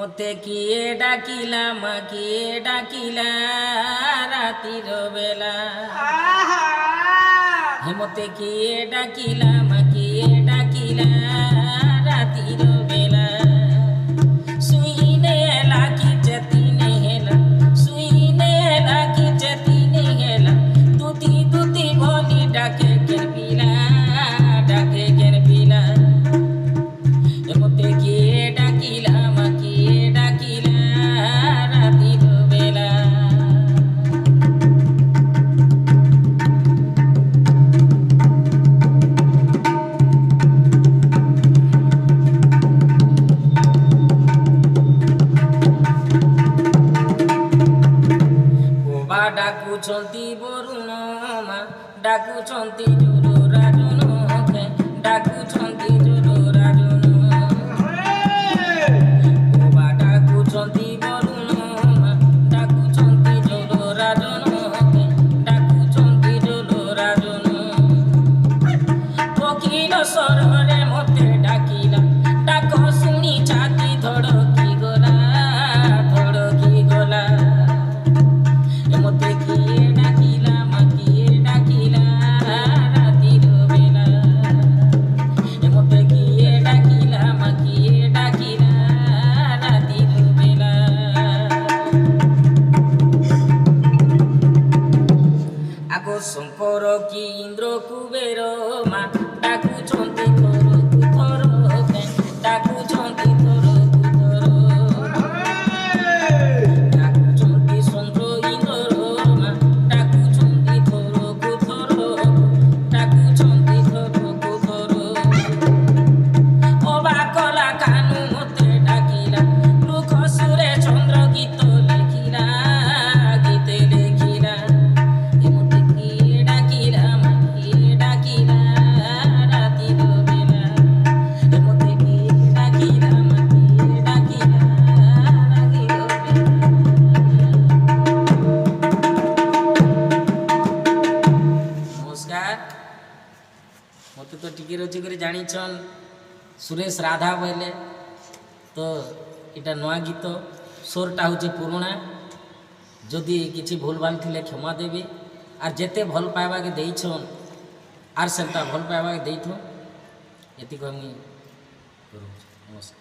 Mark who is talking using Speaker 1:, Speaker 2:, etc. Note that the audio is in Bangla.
Speaker 1: মতে কিয়ে ডাকিলা মা কিয়ে ডাকিলা রাতির বেলা মতে কিয়ে ডাকিলা মা কিয়ে ডাকিলা রাতির বেলা সুইনে এলা কি চতিনে হেলা সুইনে এলা কি চতিনে হেলা দুতি দুতি বলি ডাকে কেরবিলা ডাকে কেরবিলা মতে কিয়ে ডাকিলা মা কিয়ে ডাকিলা রাতির বেলা ডাকুଛନ୍ତି বରୁଣ ମା ଡାକୁଛନ୍ତି ଜୋର ରାଜନ ଡାକୁଛନ୍ତି ଜୋର ରାଜନ ବୋବା ଡାକୁଛନ୍ତି ବରୁଣ ମା ଡାକୁଛନ୍ତି ଜୋର ରାଜନ ଡାକୁଛନ୍ତି ଜୋର ରାଜନ କୋକିଲ ସ୍ୱରରେ ମତେ ଡାକିଲା ଡାକ ଶୁଣି ଛାତି ଧଡ଼କି ଗଲା ଧଡ଼କି ଗଲା মতে কিয়ে ডাকিলা মা কিয়ে ডাকিলা রাতির বেলা মতে কিয়ে ডাকিলা মা কিয়ে ডাকিলা রাতির বেলা আগো শঙ্কর কি ইন্দ্র কুবের মা ডাকুଛନ୍ତି থরକୁ থর ডাকুଛନ୍ତି থরକୁ থর ডাকুଛନ୍ତି চন্দ্র ইন্দ্র মা ডাকুଛନ୍ତି থরକୁ থর ডাকুଛନ୍ତି থরକୁ থর অবা কলা কানু মতে ডাকিলা লুক সুরে চন্দ্র গীত লেখিলা গীতে লেখিলা মতে কিয়ে ডাকিলা মা কিয়ে ডাকিলা রাতির বেলা মতে কিয়ে ডাকিলা মা কিয়ে ডাকিলা রাতির বেলা নমস্কার মতো তো টিকি রচি করে জানিছন সুরেশ রাধা বলে তো এটা নয়া গীত সুরটা হচ্ছে পুরোনা যদি কিছু ভুলভাল থিলে ক্ষমা দেবে আর যেতে ভাল পাইবাকে ଦେଇছন আর সেটা ভাল পাইবাকে ଦେଇথ এতিক আমি করুছি নমস্কার।